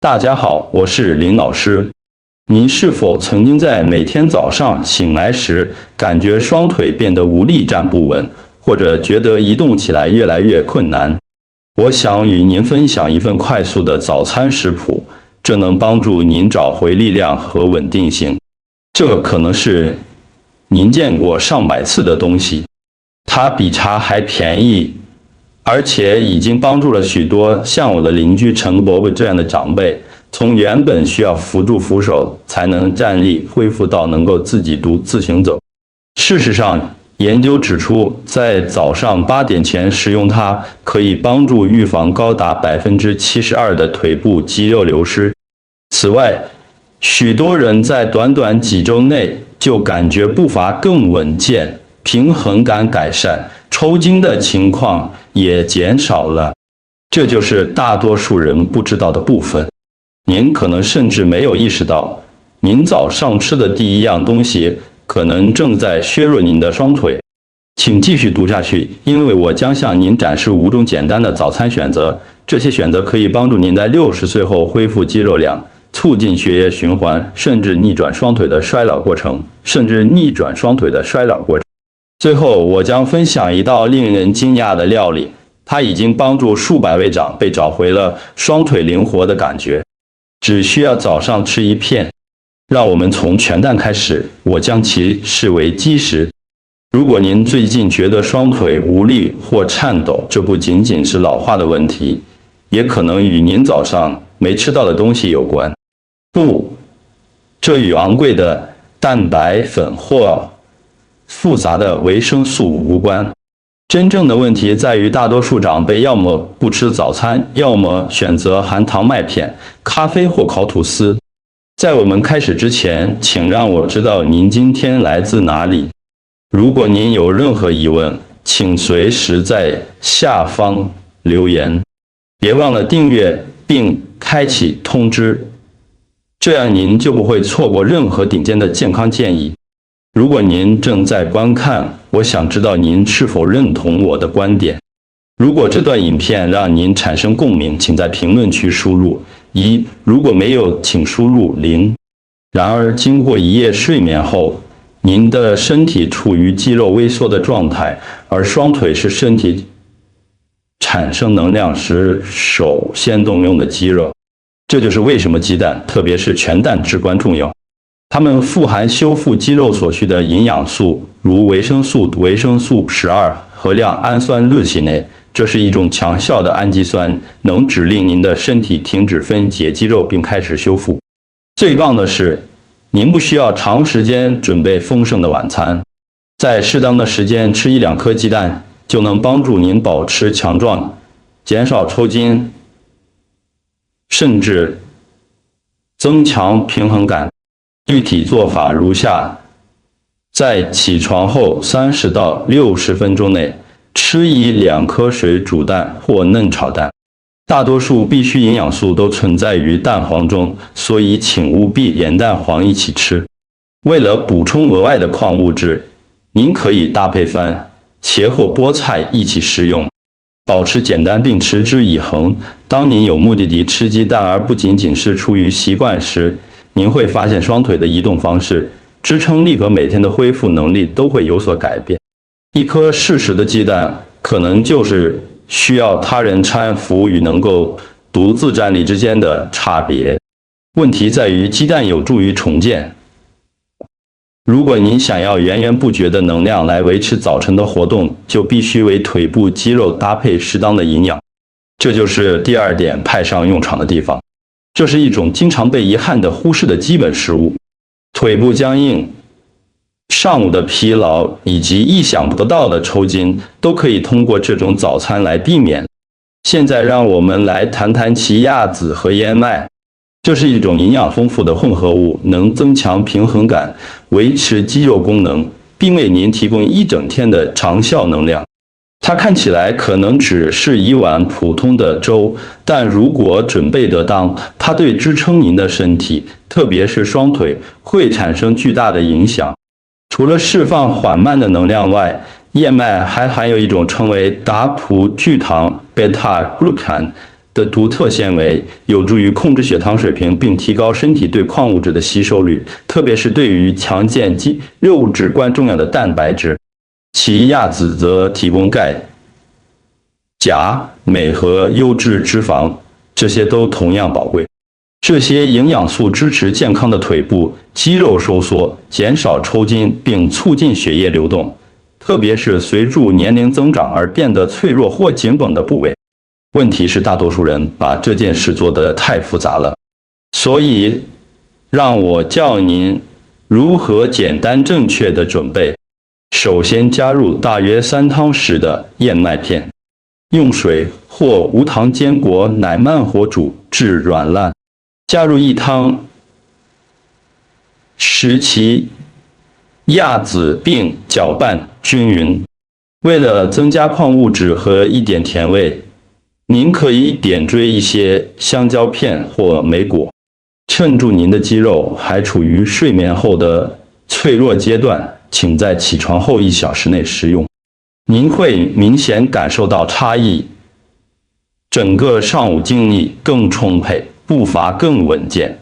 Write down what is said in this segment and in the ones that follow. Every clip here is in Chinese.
大家好，我是林老师。您是否曾经在每天早上醒来时，感觉双腿变得无力站不稳，或者觉得移动起来越来越困难？我想与您分享一份快速的早餐食谱，这能帮助您找回力量和稳定性。这可能是您见过上百次的东西，它比茶还便宜，而且已经帮助了许多像我的邻居陈伯伯这样的长辈，从原本需要扶住扶手才能站立，恢复到能够自己独自行走。事实上，研究指出，在早上8点前食用它，可以帮助预防高达72%的腿部肌肉流失。此外，许多人在短短几周内就感觉步伐更稳健，平衡感改善，抽筋的情况也减少了。这就是大多数人不知道的部分。您可能甚至没有意识到，您早上吃的第一样东西可能正在削弱您的双腿。请继续读下去，因为我将向您展示5种简单的早餐选择，这些选择可以帮助您在60岁后恢复肌肉量，促进血液循环，甚至逆转双腿的衰老过程。最后，我将分享一道令人惊讶的料理，它已经帮助数百位长辈找回了双腿灵活的感觉。只需要早上吃一片。让我们从全蛋开始，我将其视为基石。如果您最近觉得双腿无力或颤抖，这不仅仅是老化的问题，也可能与您早上没吃到的东西有关。不，这与昂贵的蛋白粉或复杂的维生素无关。真正的问题在于，大多数长辈要么不吃早餐，要么选择含糖麦片、咖啡或烤吐司。在我们开始之前，请让我知道您今天来自哪里。如果您有任何疑问，请随时在下方留言。别忘了订阅并开启通知，这样您就不会错过任何顶尖的健康建议。如果您正在观看，我想知道您是否认同我的观点。如果这段影片让您产生共鸣，请在评论区输入1，如果没有，请输入0。然而，经过一夜睡眠后，您的身体处于肌肉萎缩的状态，而双腿是身体产生能量时首先动用的肌肉。这就是为什么鸡蛋，特别是全蛋至关重要。它们富含修复肌肉所需的营养素，如维生素12和亮氨酸氯烯内，这是一种强效的氨基酸，能指令您的身体停止分解肌肉并开始修复。最棒的是，您不需要长时间准备丰盛的晚餐，在适当的时间吃1-2颗鸡蛋，就能帮助您保持强壮，减少抽筋，甚至增强平衡感。具体做法如下：在起床后30到60分钟内，吃1-2颗水煮蛋或嫩炒蛋。大多数必需营养素都存在于蛋黄中，所以请务必盐蛋黄一起吃。为了补充额外的矿物质，您可以搭配番茄或菠菜一起食用。保持简单并持之以恒。当您有目的地吃鸡蛋，而不仅仅是出于习惯时，您会发现双腿的移动方式、支撑力和每天的恢复能力都会有所改变。一颗适时的鸡蛋，可能就是需要他人搀扶与能够独自站立之间的差别。问题在于，鸡蛋有助于重建。如果您想要源源不绝的能量来维持早晨的活动，就必须为腿部肌肉搭配适当的营养。这就是第2点派上用场的地方。这是一种经常被遗憾地忽视的基本食物。腿部僵硬、上午的疲劳以及意想不到的抽筋，都可以通过这种早餐来避免。现在让我们来谈谈奇亚籽和燕麦。这是一种营养丰富的混合物，能增强平衡感，维持肌肉功能，并为您提供一整天的长效能量。它看起来可能只是一碗普通的粥，但如果准备得当，它对支撑您的身体，特别是双腿，会产生巨大的影响。除了释放缓慢的能量外，燕麦还含有一种称为达普聚糖 beta-glucan 的独特纤维，有助于控制血糖水平，并提高身体对矿物质的吸收率，特别是对于强健肌肉至关重要的蛋白质。其亚籽则提供钙、钾、镁和优质脂肪，这些都同样宝贵。这些营养素支持健康的腿部、肌肉收缩，减少抽筋，并促进血液流动，特别是随着年龄增长而变得脆弱或紧绷的部位。问题是，大多数人把这件事做得太复杂了，所以让我教您如何简单正确的准备。首先，加入大约3汤匙的燕麦片，用水或无糖坚果奶慢火煮至软烂，加入1汤匙其亚籽并搅拌均匀。为了增加矿物质和一点甜味，您可以点缀一些香蕉片或莓果。趁住您的肌肉还处于睡眠后的脆弱阶段，请在起床后1小时内食用，您会明显感受到差异，整个上午精力更充沛，步伐更稳健，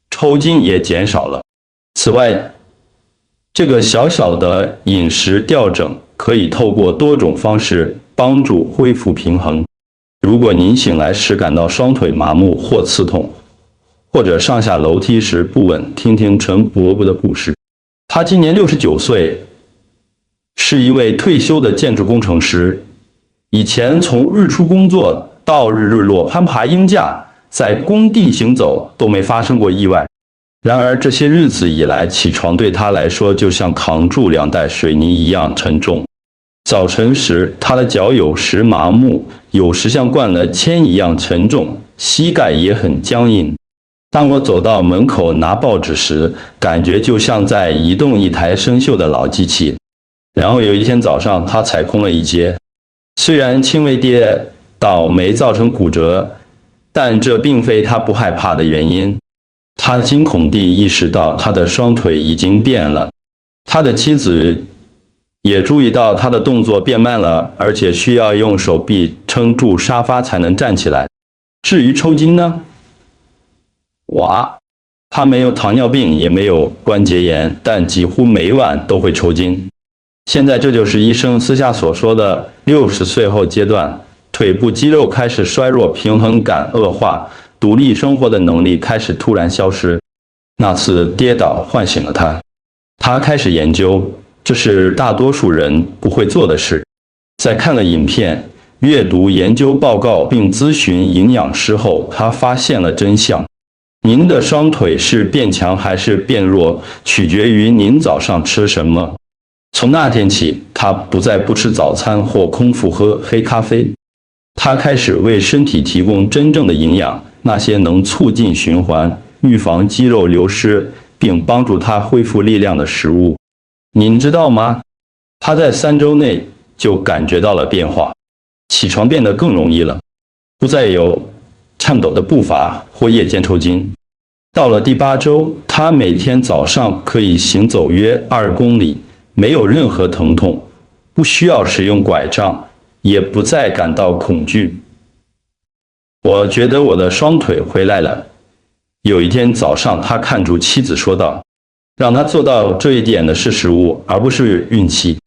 抽筋也减少了。此外，这个小小的饮食调整可以透过多种方式帮助恢复平衡。如果您醒来时感到双腿麻木或刺痛，或者上下楼梯时不稳，听听陈伯伯的故事。他今年69岁，是一位退休的建筑工程师。以前从日出工作到日落攀爬鹰架，在工地行走都没发生过意外。然而这些日子以来，起床对他来说就像扛住2袋水泥一样沉重。早晨时，他的脚有时麻木，有时像灌了铅一样沉重，膝盖也很僵硬。当我走到门口拿报纸时，感觉就像在移动一台生锈的老机器。然后有一天早上，他踩空了一阶，虽然轻微跌倒没造成骨折，但这并非他不害怕的原因。他惊恐地意识到他的双腿已经变了。他的妻子也注意到他的动作变慢了，而且需要用手臂撑住沙发才能站起来。至于抽筋呢？他没有糖尿病，也没有关节炎，但几乎每晚都会抽筋。现在这就是医生私下所说的60岁后阶段，腿部肌肉开始衰弱，平衡感恶化，独立生活的能力开始突然消失。那次跌倒唤醒了他，他开始研究，这是大多数人不会做的事。在看了影片、阅读研究报告并咨询营养师后，他发现了真相。您的双腿是变强还是变弱，取决于您早上吃什么。从那天起，他不再不吃早餐或空腹喝黑咖啡，他开始为身体提供真正的营养，那些能促进循环、预防肌肉流失，并帮助他恢复力量的食物。您知道吗？他在3周内就感觉到了变化，起床变得更容易了，不再有颤抖的步伐或夜间抽筋。到了第8周，他每天早上可以行走约2公里，没有任何疼痛，不需要使用拐杖，也不再感到恐惧。我觉得我的双腿回来了。有一天早上，他看住妻子说道，让他做到这一点的是食物，而不是运气。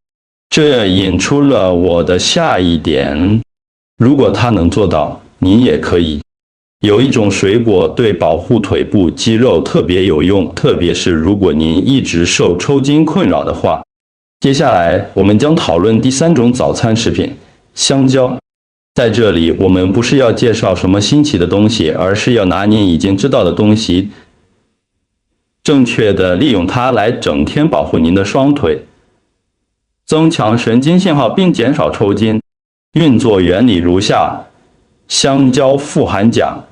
这引出了我的下一点，如果他能做到，你也可以。有一种水果对保护腿部肌肉特别有用，特别是如果您一直受抽筋困扰的话。接下来我们将讨论第3种早餐食品——香蕉。在这里，我们不是要介绍什么新奇的东西，而是要拿您已经知道的东西，正确的利用它来整天保护您的双腿，增强神经信号并减少抽筋。运作原理如下：香蕉富含钾，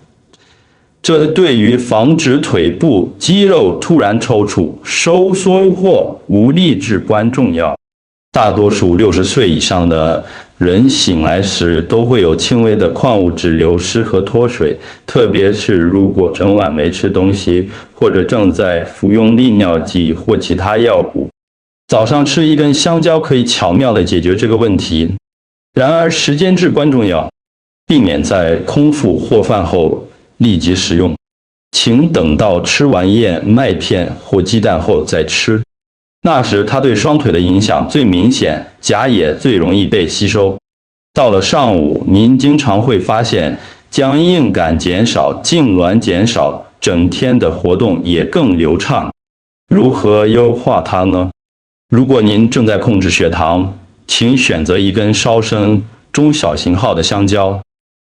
这对于防止腿部肌肉突然抽搐、收缩或无力至关重要。大多数60岁以上的人醒来时都会有轻微的矿物质流失和脱水，特别是如果整晚没吃东西，或者正在服用利尿剂或其他药物。早上吃一根香蕉可以巧妙地解决这个问题。然而时间至关重要。避免在空腹或饭后立即食用，请等到吃完燕麦片或鸡蛋后再吃。那时它对双腿的影响最明显，钾也最容易被吸收。到了上午，您经常会发现僵硬感减少，痉挛减少，整天的活动也更流畅。如何优化它呢？如果您正在控制血糖，请选择一根稍深中小型号的香蕉。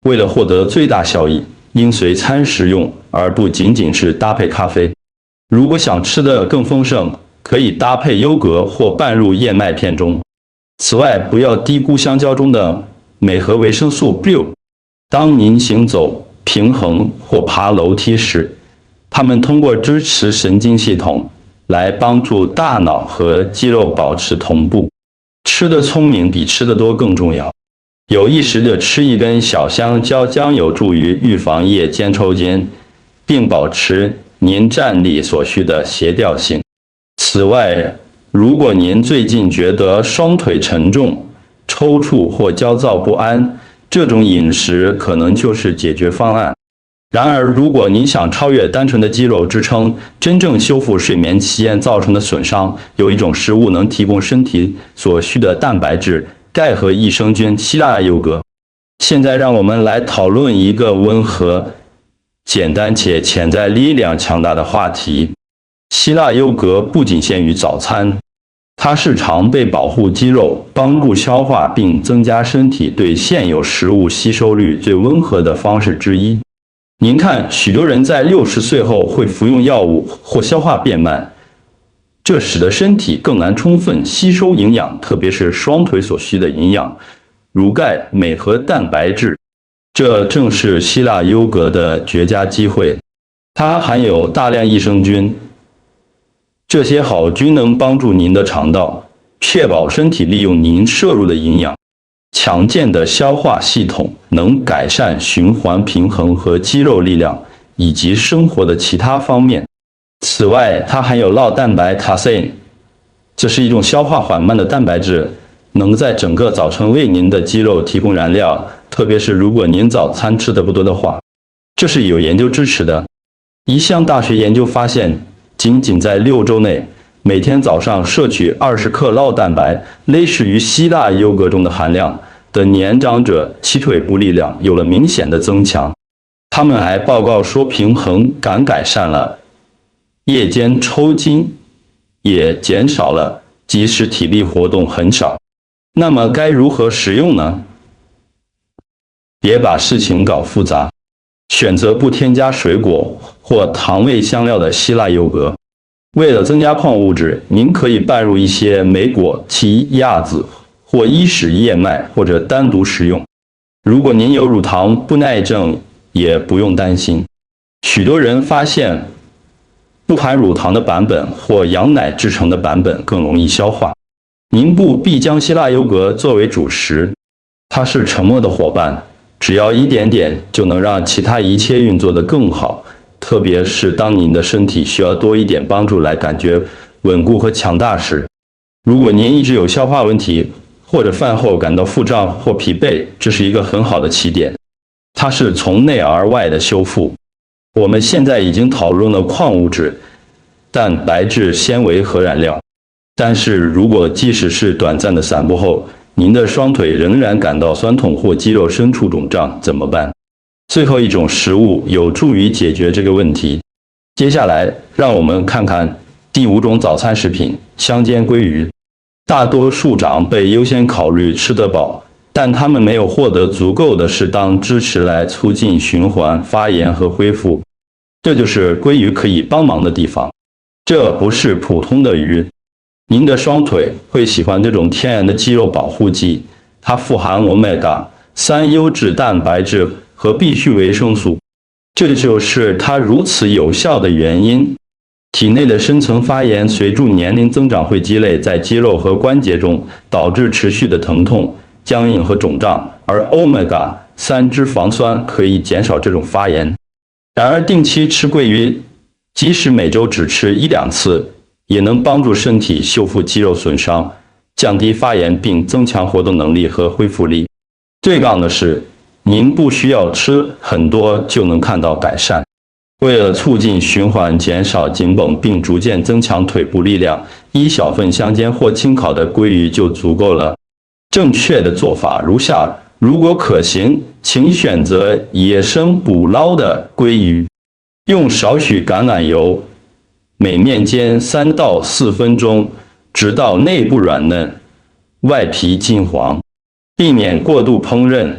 为了获得最大效益，应随餐食用，而不仅仅是搭配咖啡。如果想吃得更丰盛，可以搭配优格或拌入燕麦片中。此外，不要低估香蕉中的镁和维生素 B。当您行走、平衡或爬楼梯时，它们通过支持神经系统来帮助大脑和肌肉保持同步。吃得聪明比吃得多更重要。有意识地吃一根小香蕉将有助于预防夜间抽筋，并保持您站立所需的协调性。此外，如果您最近觉得双腿沉重、抽搐或焦躁不安，这种饮食可能就是解决方案。然而，如果您想超越单纯的肌肉支撑，真正修复睡眠期间造成的损伤，有一种食物能提供身体所需的蛋白质、钙和益生菌——希腊优格。现在让我们来讨论一个温和、简单且潜在力量强大的话题。希腊优格不仅限于早餐，它是常被保护肌肉、帮助消化并增加身体对现有食物吸收率最温和的方式之一。您看，许多人在60岁后会服用药物或消化变慢，这使得身体更难充分吸收营养，特别是双腿所需的营养，如钙、镁和蛋白质。这正是希腊优格的绝佳机会。它含有大量益生菌，这些好菌能帮助您的肠道，确保身体利用您摄入的营养。强健的消化系统能改善循环平衡和肌肉力量，以及生活的其他方面。此外，它含有酪蛋白 casein， 这是一种消化缓慢的蛋白质，能在整个早晨为您的肌肉提供燃料，特别是如果您早餐吃的不多的话。这是有研究支持的。一项大学研究发现，仅在6周内，每天早上摄取20克酪蛋白，类似于希腊优格中的含量的年长者，其腿部力量有了明显的增强。他们还报告说，平衡感改善了，夜间抽筋也减少了，即使体力活动很少。那么该如何食用呢？别把事情搞复杂，选择不添加水果或糖味香料的希腊优格。为了增加矿物质，您可以拌入一些莓果、奇亚籽或伊始燕麦，或者单独食用。如果您有乳糖不耐症，也不用担心。许多人发现，不含乳糖的版本或羊奶制成的版本更容易消化。您不必将希腊优格作为主食，它是沉默的伙伴，只要一点点就能让其他一切运作得更好。特别是当您的身体需要多一点帮助来感觉稳固和强大时。如果您一直有消化问题，或者饭后感到腹胀或疲惫，这是一个很好的起点。它是从内而外的修复。我们现在已经讨论了矿物质、蛋白质、纤维和燃料。但是如果即使是短暂的散步后，您的双腿仍然感到酸痛或肌肉深处肿胀，怎么办？最后一种食物有助于解决这个问题。接下来，让我们看看第5种早餐食品——香煎鲑鱼。大多数长辈优先考虑吃得饱，但他们没有获得足够的适当支持来促进循环、发炎和恢复。这就是鲑鱼可以帮忙的地方。这不是普通的鱼。您的双腿会喜欢这种天然的肌肉保护剂，它富含欧米伽3优质蛋白质和必需维生素，这就是它如此有效的原因。体内的深层发炎随着年龄增长会积累在肌肉和关节中，导致持续的疼痛、僵硬和肿胀，而欧米伽3脂肪酸可以减少这种发炎。然而，定期吃鲑鱼，即使每周只吃1-2次，也能帮助身体修复肌肉损伤，降低发炎并增强活动能力和恢复力。最棒的是，您不需要吃很多就能看到改善。为了促进循环、减少紧绷并逐渐增强腿部力量，一小份香煎或清烤的鲑鱼就足够了。正确的做法如下：如果可行，请选择野生捕捞的鲑鱼，用少许橄榄油，每面煎3到4分钟，直到内部软嫩，外皮金黄，避免过度烹饪。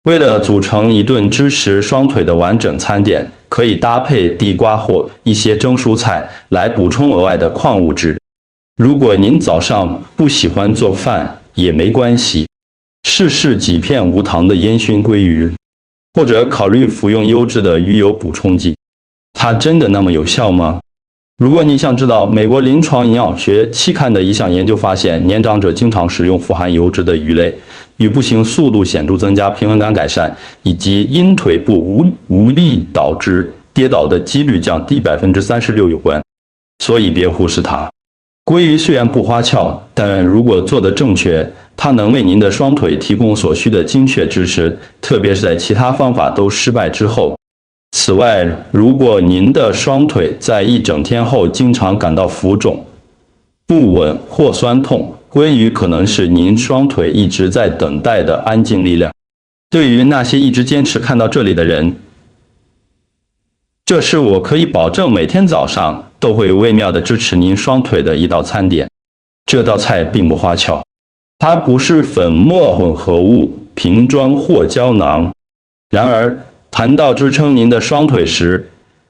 为了组成一顿支持双腿的完整餐点，可以搭配地瓜或一些蒸蔬菜来补充额外的矿物质。如果您早上不喜欢做饭也没关系，试试几片无糖的烟熏鲑鱼，或者考虑服用优质的鱼油补充剂。它真的那么有效吗？如果你想知道美国临床营养学期刊的一项研究发现，年长者经常食用富含油脂的鱼类，与步行速度显著增加、平衡感改善，以及因腿部无力导致跌倒的几率降低36%有关。所以别忽视它。鲑鱼虽然不花俏，但如果做得正确，它能为您的双腿提供所需的精确支持，特别是在其他方法都失败之后。此外，如果您的双腿在一整天后经常感到浮肿、不稳或酸痛，鲑鱼可能是您双腿一直在等待的安静力量。对于那些一直坚持看到这里的人，这是我可以保证每天早上都会微妙地支持您双腿的一道餐点。这道菜并不花俏，它不是粉末混合物、瓶装或胶囊。然而，谈到支撑您的双腿时，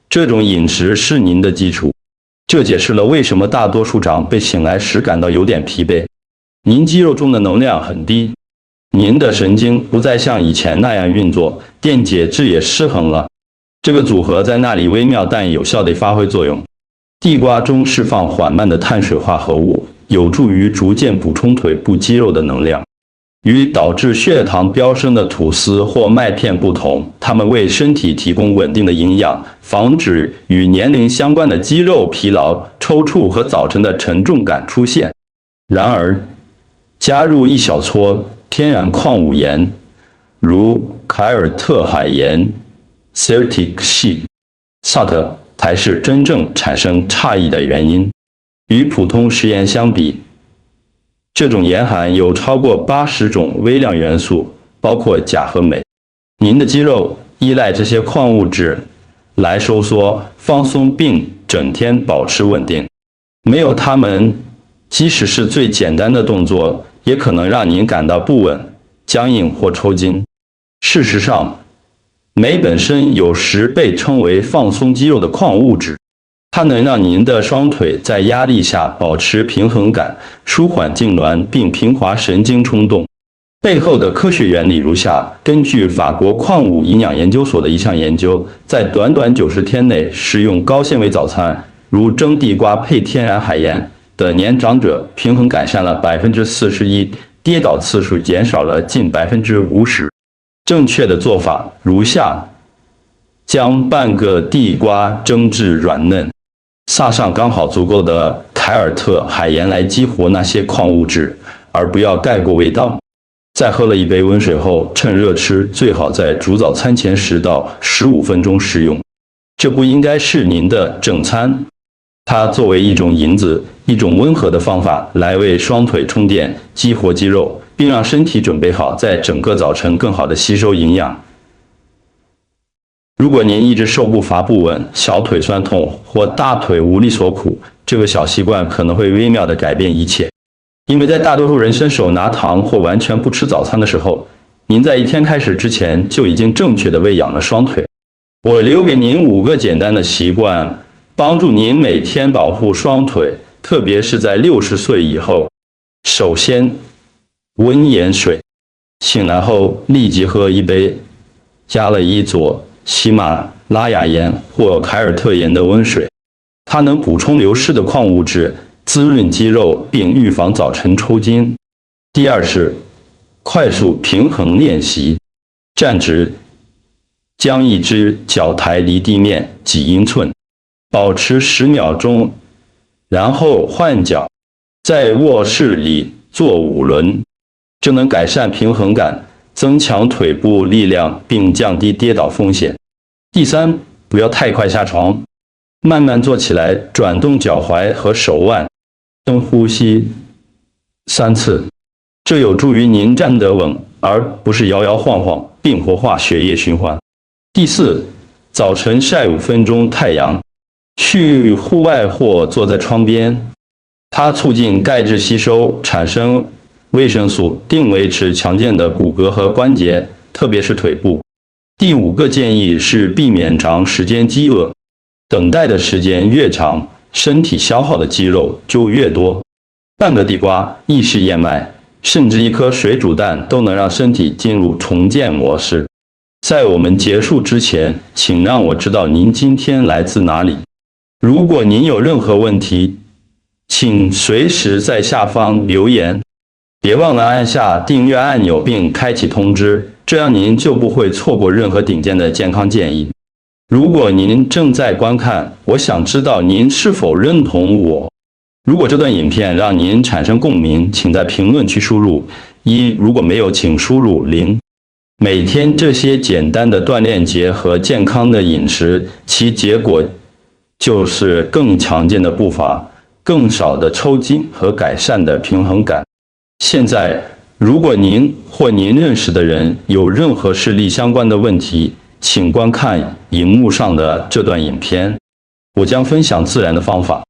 这种饮食是您的基础。这解释了为什么大多数长辈醒来时感到有点疲惫。您肌肉中的能量很低，您的神经不再像以前那样运作，电解质也失衡了。这个组合在那里微妙但有效地发挥作用。地瓜中释放缓慢的碳水化合物，有助于逐渐补充腿部肌肉的能量。与导致血糖飙升的吐司或麦片不同，它们为身体提供稳定的营养，防止与年龄相关的肌肉疲劳、抽搐和早晨的沉重感出现。然而，加入一小撮天然矿物盐，如凯尔特海盐 （Celtic Sea），SALT 才是真正产生差异的原因。与普通食盐相比，这种盐含有超过80种微量元素，包括钾和镁。您的肌肉依赖这些矿物质来收缩、放松并整天保持稳定。没有它们，即使是最简单的动作，也可能让您感到不稳、僵硬或抽筋。事实上，镁本身有时被称为放松肌肉的矿物质。它能让您的双腿在压力下保持平衡感，舒缓痉挛并平滑神经冲动。背后的科学原理如下：根据法国矿物营养研究所的一项研究，在短短90天内食用高纤维早餐，如蒸地瓜配天然海盐的年长者，平衡改善了41%，跌倒次数减少了近50%。正确的做法如下：将半个地瓜蒸至软嫩，撒上刚好足够的凯尔特海盐来激活那些矿物质，而不要盖过味道。在喝了一杯温水后，趁热吃，最好在煮早餐前10到15分钟食用。这不应该是您的正餐，它作为一种引子，一种温和的方法来为双腿充电，激活肌肉，并让身体准备好在整个早晨更好地吸收营养。如果您一直手步伐不稳、小腿酸痛或大腿无力所苦，这个小习惯可能会微妙地改变一切。因为在大多数人伸手拿糖或完全不吃早餐的时候，您在一天开始之前就已经正确地喂养了双腿。我留给您5个简单的习惯，帮助您每天保护双腿，特别是在60岁以后。首先，温盐水。醒来后立即喝一杯加了1撮喜马拉雅盐或凯尔特盐的温水，它能补充流失的矿物质，滋润肌肉并预防早晨抽筋。第二是快速平衡练习，站直，将一只脚抬离地面几英寸，保持10秒钟，然后换脚，在卧室里做5轮，这能改善平衡感，增强腿部力量并降低跌倒风险。第三，不要太快下床，慢慢坐起来，转动脚踝和手腕，深呼吸3次，这有助于您站得稳，而不是摇摇晃晃，并活化血液循环。第四，早晨晒5分钟太阳，去户外或坐在窗边，它促进钙质吸收，产生维生素，并维持强健的骨骼和关节，特别是腿部。第5个建议是避免长时间饥饿，等待的时间越长，身体消耗的肌肉就越多。半个地瓜、意式燕麦，甚至一颗水煮蛋都能让身体进入重建模式。在我们结束之前，请让我知道您今天来自哪里。如果您有任何问题，请随时在下方留言。别忘了按下订阅按钮并开启通知，这样您就不会错过任何顶尖的健康建议。如果您正在观看，我想知道您是否认同我。如果这段影片让您产生共鸣，请在评论区输入1，如果没有，请输入0。每天这些简单的锻炼结合健康的饮食，其结果就是更强健的步伐，更少的抽筋和改善的平衡感。现在，如果您或您认识的人有任何视力相关的问题，请观看荧幕上的这段影片，我将分享自然的方法。